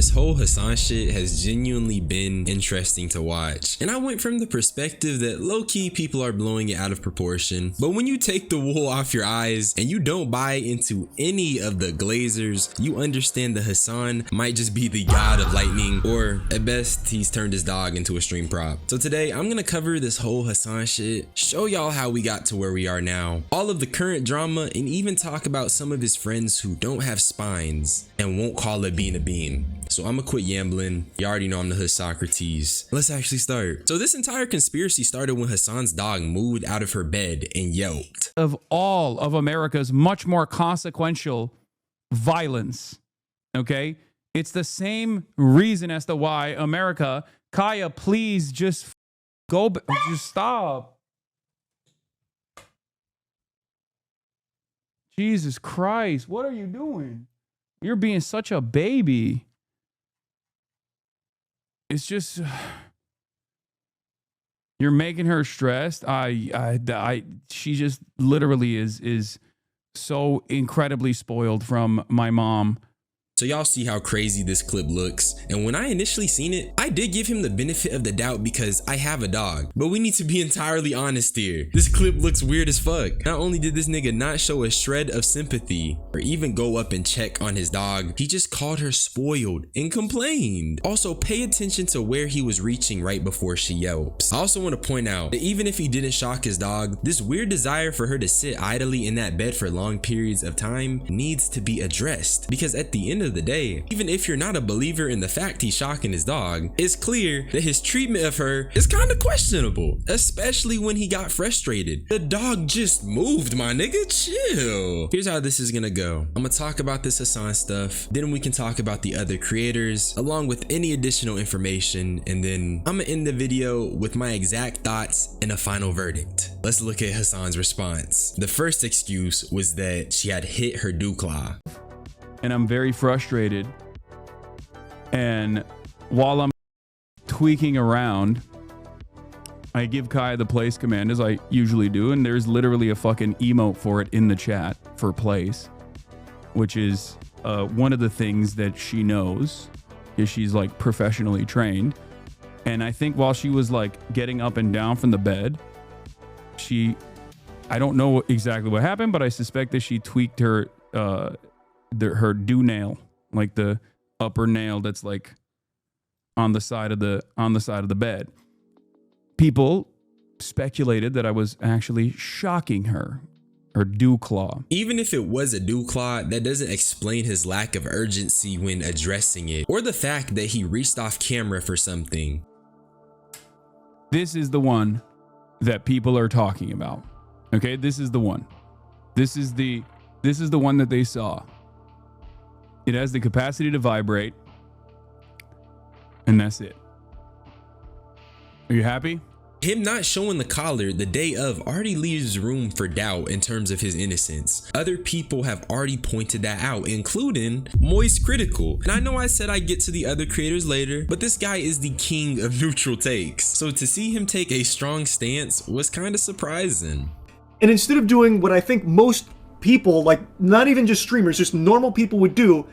this whole Hassan shit has genuinely been interesting to watch, and I went from the perspective that low-key people are blowing it out of proportion, but when you take the wool off your eyes and you don't buy into any of the glazers, you understand that Hassan might just be the god of lightning, or at best he's turned his dog into a stream prop. So today I'm gonna cover this whole Hassan shit, show y'all how we got to where we are now, all of the current drama, and even talk about some of his friends who don't have spines and won't call a bean a bean. So I'ma quit yambling. You already know I'm the hood Socrates. Let's actually start. So this entire conspiracy started when Hassan's dog moved out of her bed and yelped. Of all of America's much more consequential violence, okay? It's the same reason as to why America, Kaya, please just just stop. Jesus Christ, what are you doing? You're being such a baby. It's just, you're making her stressed. She just literally is so incredibly spoiled from my mom. So y'all see how crazy this clip looks, and when I initially seen it, I did give him the benefit of the doubt because I have a dog. But we need to be entirely honest here. This clip looks weird as fuck. Not only did this nigga not show a shred of sympathy or even go up and check on his dog, he just called her spoiled and complained. Also, pay attention to where he was reaching right before she yelps. I also want to point out that even if he didn't shock his dog, this weird desire for her to sit idly in that bed for long periods of time needs to be addressed, because at the end of the day, even if you're not a believer in the fact he's shocking his dog, it's clear that his treatment of her is kind of questionable, especially when he got frustrated. The dog just moved, my nigga, chill. Here's how this is gonna go. I'm gonna talk about this Hassan stuff, then we can talk about the other creators along with any additional information, and then I'm gonna end the video with my exact thoughts and a final verdict. Let's look at Hassan's response. The first excuse was that she had hit her dewclaw. And I'm very frustrated. And while I'm tweaking around, I give Kai the place command as I usually do, and there's literally a fucking emote for it in the chat for place, which is one of the things that she knows, is she's like professionally trained. And I think while she was like getting up and down from the bed, I don't know exactly what happened, but I suspect that she tweaked her her dew nail, like the upper nail that's like on the side of the bed. People speculated that I was actually shocking her dew claw. Even if it was a dew claw, that doesn't explain his lack of urgency when addressing it, or the fact that he reached off camera for something. This is the one that people are talking about. Okay, this is the one. This is the one that they saw. It has the capacity to vibrate, and that's it. Are you happy? Him not showing the collar the day of already leaves room for doubt in terms of his innocence. Other people have already pointed that out, including Moist Critical. And I know I said I'd get to the other creators later, but this guy is the king of neutral takes. So to see him take a strong stance was kind of surprising. And instead of doing what I think most people, like not even just streamers, just normal people would do,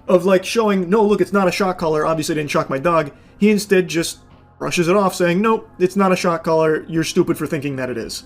of like showing, no, look, it's not a shock collar, obviously I didn't shock my dog, he instead just brushes it off saying, nope, it's not a shock collar, you're stupid for thinking that it is.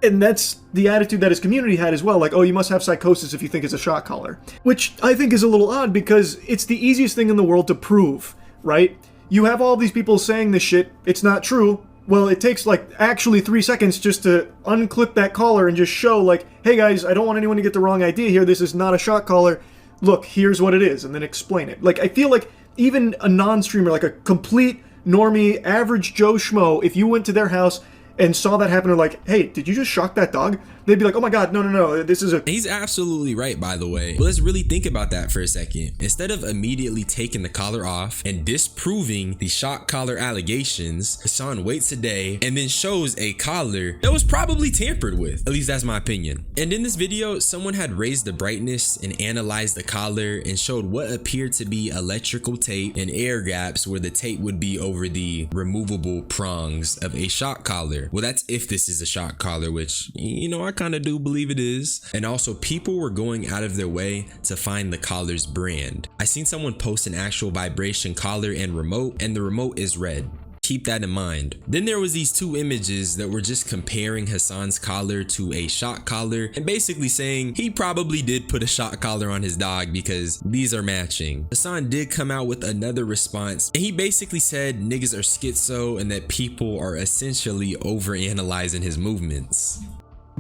And that's the attitude that his community had as well, like, oh, you must have psychosis if you think it's a shock collar. Which I think is a little odd, because it's the easiest thing in the world to prove, right? You have all these people saying this shit, it's not true. Well, it takes like actually 3 seconds just to unclip that collar and just show like, hey guys, I don't want anyone to get the wrong idea here. This is not a shock collar. Look, here's what it is, and then explain it. Like, I feel like even a non-streamer, like a complete normie, average Joe Schmo, if you went to their house and saw that happen, or like, hey, did you just shock that dog? They'd be like, oh my god, no, this is a... He's absolutely right, by the way. But let's really think about that for a second. Instead of immediately taking the collar off and disproving the shock collar allegations, Hassan waits a day and then shows a collar that was probably tampered with. At least that's my opinion. And in this video, someone had raised the brightness and analyzed the collar and showed what appeared to be electrical tape and air gaps where the tape would be over the removable prongs of a shock collar. Well, that's if this is a shock collar, which, you know, I kind of do believe it is. And also, people were going out of their way to find the collar's brand. I seen someone post an actual vibration collar and remote, and the remote is red. Keep that in mind. Then there was these two images that were just comparing Hassan's collar to a shock collar and basically saying he probably did put a shock collar on his dog because these are matching. Hassan did come out with another response, and he basically said niggas are schizo and that people are essentially overanalyzing his movements.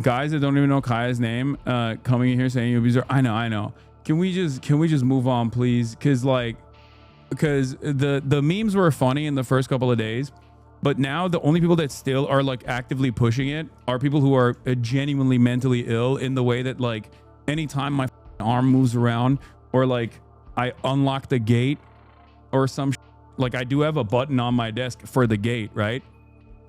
Guys that don't even know Kaya's name coming in here saying you'll be I know. Can we just move on, please? Because the memes were funny in the first couple of days, but now the only people that still are like actively pushing it are people who are genuinely mentally ill, in the way that like anytime my arm moves around or like I unlock the gate or like I do have a button on my desk for the gate, right?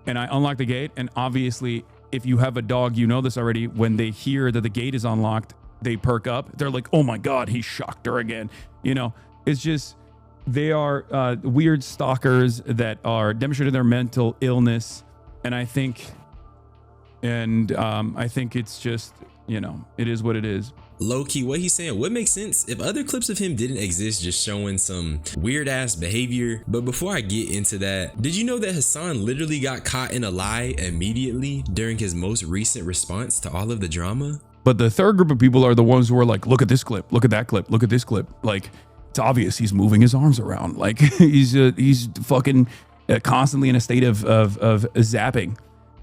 And I unlock the gate, and obviously if you have a dog, you know this already, when they hear that the gate is unlocked, they perk up. They're like, oh my God, he shocked her again. You know, it's just, they are weird stalkers that are demonstrating their mental illness. And I think it's just, you know, it is what it is. Low-key, what he's saying would make sense if other clips of him didn't exist, just showing some weird ass behavior. But before I get into that, did you know that Hassan literally got caught in a lie immediately during his most recent response to all of the drama? But the third group of people are the ones who are like, look at this clip, look at that clip, look at this clip. Like, it's obvious he's moving his arms around. Like he's fucking constantly in a state of zapping.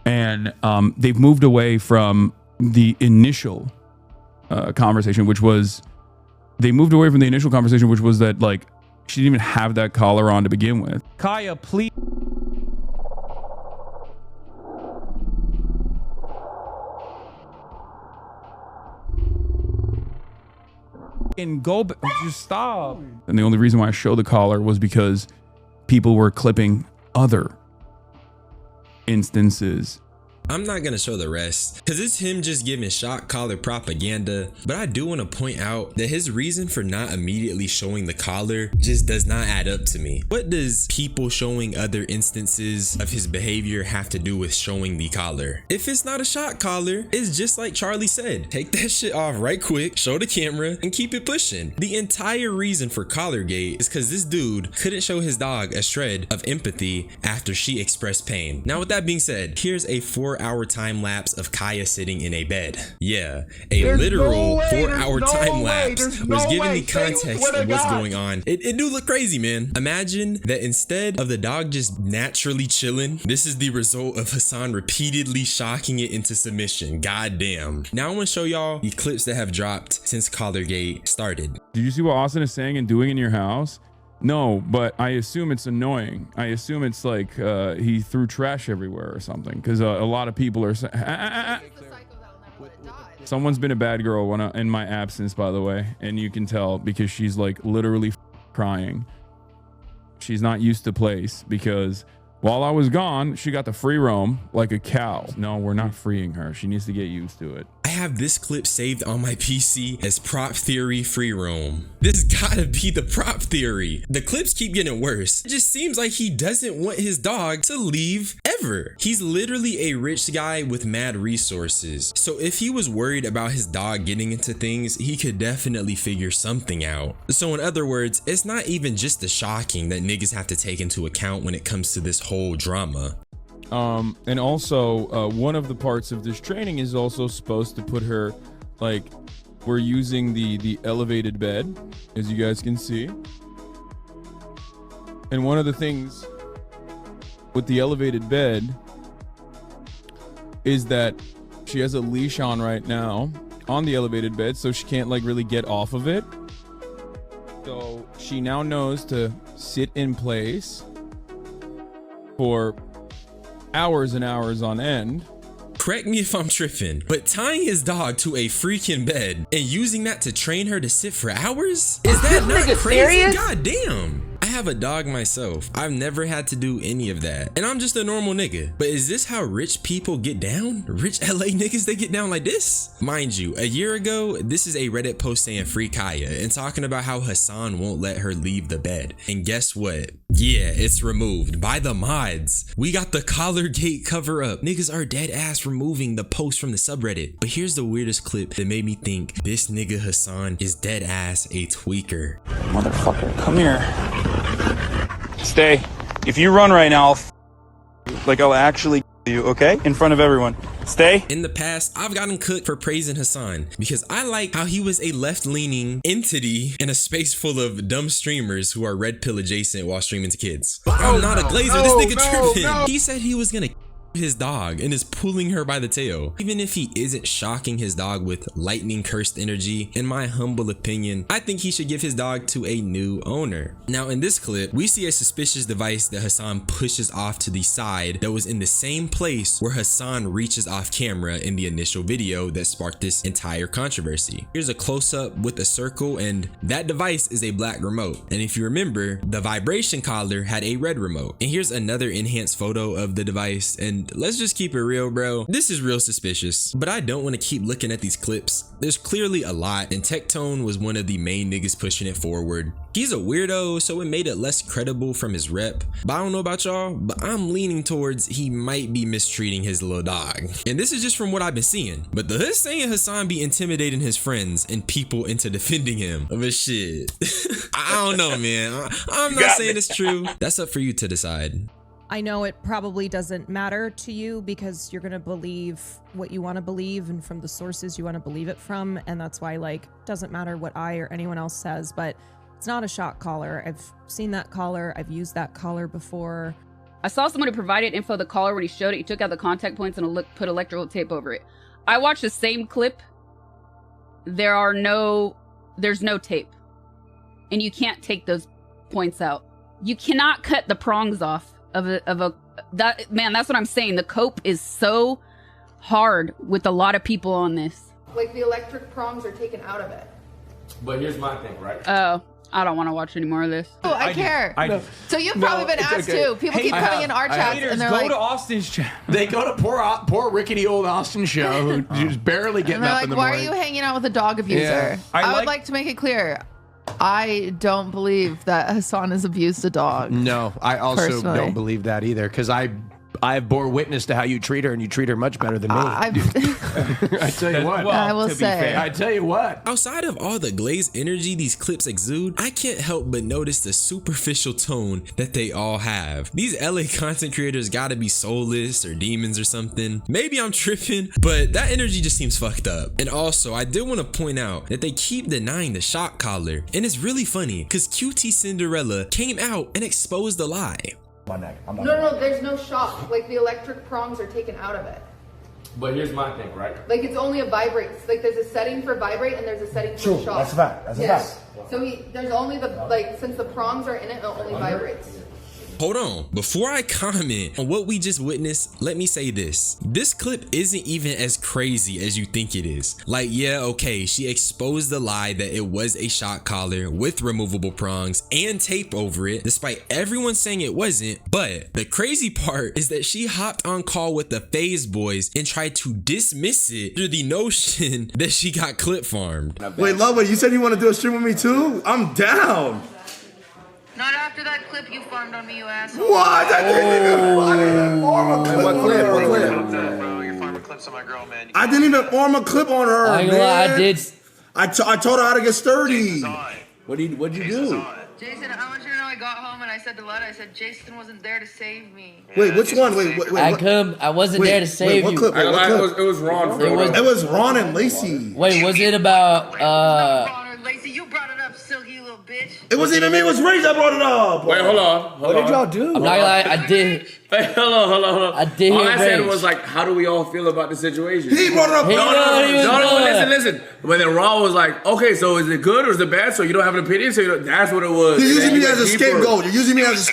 And they've moved away from the initial conversation, which was that like she didn't even have that collar on to begin with. Kaya, please. And go just stop. And the only reason why I show the collar was because people were clipping other instances. I'm not gonna show the rest because it's him just giving shock collar propaganda, but I do want to point out that his reason for not immediately showing the collar just does not add up to me. What does people showing other instances of his behavior have to do with showing the collar? If it's not a shock collar, it's just like Charlie said, take that shit off right quick, show the camera, and keep it pushing. The entire reason for Collargate is because this dude couldn't show his dog a shred of empathy after she expressed pain. Now with that being said, here's a 4-hour time lapse of Kaya sitting in a bed. Yeah, a literal 4-hour time lapse was giving me context of what's going on. It do look crazy, man. Imagine that instead of the dog just naturally chilling, this is the result of Hassan repeatedly shocking it into submission. God damn. Now I want to show y'all the clips that have dropped since Collargate started. Did you see what Austin is saying and doing in your house? No, but I assume it's annoying. I assume it's like he threw trash everywhere or something, because a lot of people are saying, someone's been a bad girl in my absence, by the way, and you can tell because she's like literally crying. She's not used to place because while I was gone, she got to free roam like a cow. No, we're not freeing her. She needs to get used to it. I have this clip saved on my PC as prop theory free roam. This gotta be the prop theory. The clips keep getting worse. It just seems like he doesn't want his dog to leave ever. He's literally a rich guy with mad resources. So if he was worried about his dog getting into things, he could definitely figure something out. So in other words, it's not even just the shocking that niggas have to take into account when it comes to this whole drama. And also, one of the parts of this training is also supposed to put her, like, we're using the elevated bed, as you guys can see. And one of the things with the elevated bed is that she has a leash on right now on the elevated bed, so she can't like really get off of it. So she now knows to sit in place for hours and hours on end. Correct me if I'm tripping, but tying his dog to a freaking bed and using that to train her to sit for hours? Is that not crazy? Serious? God damn. I have a dog myself. I've never had to do any of that. And I'm just a normal nigga. But is this how rich people get down? Rich LA niggas, they get down like this? Mind you, a year ago, this is a Reddit post saying free Kaya and talking about how Hassan won't let her leave the bed. And guess what? Yeah, it's removed by the mods. We got the Collargate cover up. Niggas are dead ass removing the post from the subreddit. But here's the weirdest clip that made me think this nigga Hassan is dead ass a tweaker. Motherfucker, come here. Stay. If you run right now, I'll actually you, okay? In front of everyone. Stay. In the past, I've gotten cooked for praising Hassan because I like how he was a left-leaning entity in a space full of dumb streamers who are red pill adjacent while streaming to kids. But I'm not a glazer. This nigga tripping. He said he was gonna his dog and is pulling her by the tail. Even if he isn't shocking his dog with lightning cursed energy, in my humble opinion, I think he should give his dog to a new owner. Now in this clip, we see a suspicious device that Hassan pushes off to the side that was in the same place where Hassan reaches off camera in the initial video that sparked this entire controversy. Here's a close-up with a circle, and that device is a black remote. And if you remember, the vibration collar had a red remote. And here's another enhanced photo of the device, and let's just keep it real, bro. This is real suspicious, but I don't want to keep looking at these clips. There's clearly a lot, and Tectone was one of the main niggas pushing it forward. He's a weirdo, so it made it less credible from his rep. But I don't know about y'all, but I'm leaning towards he might be mistreating his little dog. And this is just from what I've been seeing. But the hood saying Hassan be intimidating his friends and people into defending him. But shit, I don't know, man. I'm not saying it's true. That's up for you to decide. I know it probably doesn't matter to you because you're going to believe what you want to believe and from the sources you want to believe it from. And that's why, like, doesn't matter what I or anyone else says, but it's not a shock collar. I've seen that collar. I've used that collar before. I saw someone who provided info of the collar when he showed it. He took out the contact points and put electrical tape over it. I watched the same clip. There's no tape. And you can't take those points out. You cannot cut the prongs off. That's what I'm saying. The cope is so hard with a lot of people on this. Like the electric prongs are taken out of it. But here's my thing, right? Oh, I don't want to watch any more of this. Oh, I care. So you've probably been asked too. People keep coming in our chats and they're like, go to Austin's chat. They go to poor rickety old Austin show who's barely getting up in the why morning. are you hanging out with a dog abuser? Yeah. I would like to make it clear. I don't believe that Hassan has abused a dog. No, I also personally don't believe that either, because I bore witness to how you treat her, and you treat her much better than me. I tell you what. Well, I will say. I tell you what. Outside of all the glazed energy these clips exude, I can't help but notice the superficial tone that they all have. These LA content creators gotta be soulless or demons or something. Maybe I'm tripping, but that energy just seems fucked up. And also, I did want to point out that they keep denying the shock collar. And it's really funny, because QT Cinderella came out and exposed the lie. No, there's no shock. Like the electric prongs are taken out of it. But here's my thing, right? Like it's only a vibrate. Like there's a setting for vibrate and there's a setting for shock. That's a fact. That's a fact. So there's only since the prongs are in it only vibrates. Hold on, before I comment on what we just witnessed, let me say this. This clip isn't even as crazy as you think it is. Like, yeah, okay, she exposed the lie that it was a shock collar with removable prongs and tape over it, despite everyone saying it wasn't. But the crazy part is that she hopped on call with the FaZe boys and tried to dismiss it through the notion that she got clip farmed. Wait, Lover, you said you want to do a stream with me too? I'm down. Not after that clip you farmed on me, you asshole. What? I didn't even form a clip. What clip? You're farming clips on my girl, man. I didn't even form a clip on her, man. I did. I told her how to get sturdy. What'd you do? Jason, I want you to know I got home and I said to Letta, I said, Jason wasn't there to save me. Wait, which one? Wait. I wasn't there to save what you. Clip? What clip? It was Ron. It was Ron and Lacey. Wait, was it about Ron or Lacey, you brought it up, silky little bitch. It wasn't even me. It was Rage that brought it up. Wait, hold on. What did y'all do? I'm not gonna lie, I did. Hey, hold on. I did. All I said was like, how do we all feel about the situation? He brought it up. No, listen. But then Ron was like, okay, so is it good or is it bad? So you don't have an opinion? So that's what it was. You're using me as a scapegoat. You're using me as a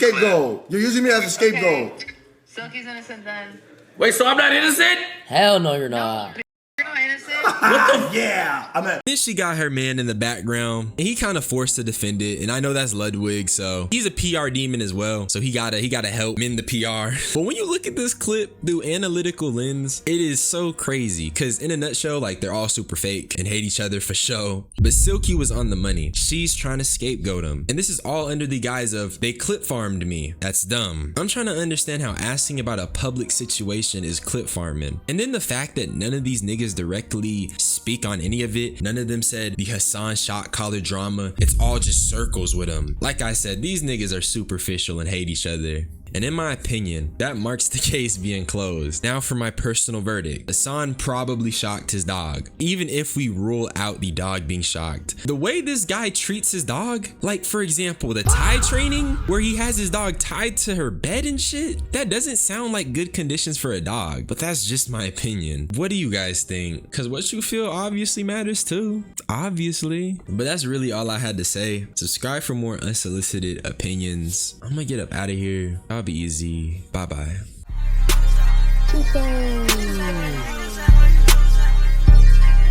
scapegoat. Silky's innocent then. Wait, so I'm not innocent? Hell no, you're not. You're not innocent. Yeah, I'm at. Then she got her man in the background, and he kind of forced to defend it. And I know that's Ludwig, so he's a PR demon as well. So he gotta help mend the PR. But when you look at this clip through analytical lens, it is so crazy. Cause in a nutshell, like they're all super fake and hate each other for show. But Silky was on the money. She's trying to scapegoat him, and this is all under the guise of they clip farmed me. That's dumb. I'm trying to understand how asking about a public situation is clip farming. And then the fact that none of these niggas directly speak on any of it. None of them said the Hassan shot collar drama. It's all just circles with them. Like I said, these niggas are superficial and hate each other. And in my opinion, that marks the case being closed. Now for my personal verdict. Hassan probably shocked his dog. Even if we rule out the dog being shocked. The way this guy treats his dog, like for example, the tie training where he has his dog tied to her bed and shit, that doesn't sound like good conditions for a dog. But that's just my opinion. What do you guys think? Because what you feel obviously matters too. Obviously. But that's really all I had to say. Subscribe for more unsolicited opinions. I'm gonna get up out of here. I'll be easy. Bye bye.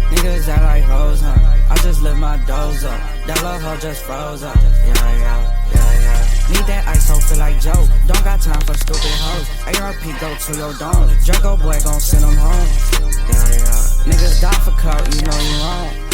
Niggas act like hoes, huh? I just lift my doors up. That love hoe just froze up. Yeah. Need that ISO, feel like Joe. Don't got time for stupid hoes. ARP go to your dome. Draco boy gon' send them home. Yeah. Niggas die for clout, you know you wrong.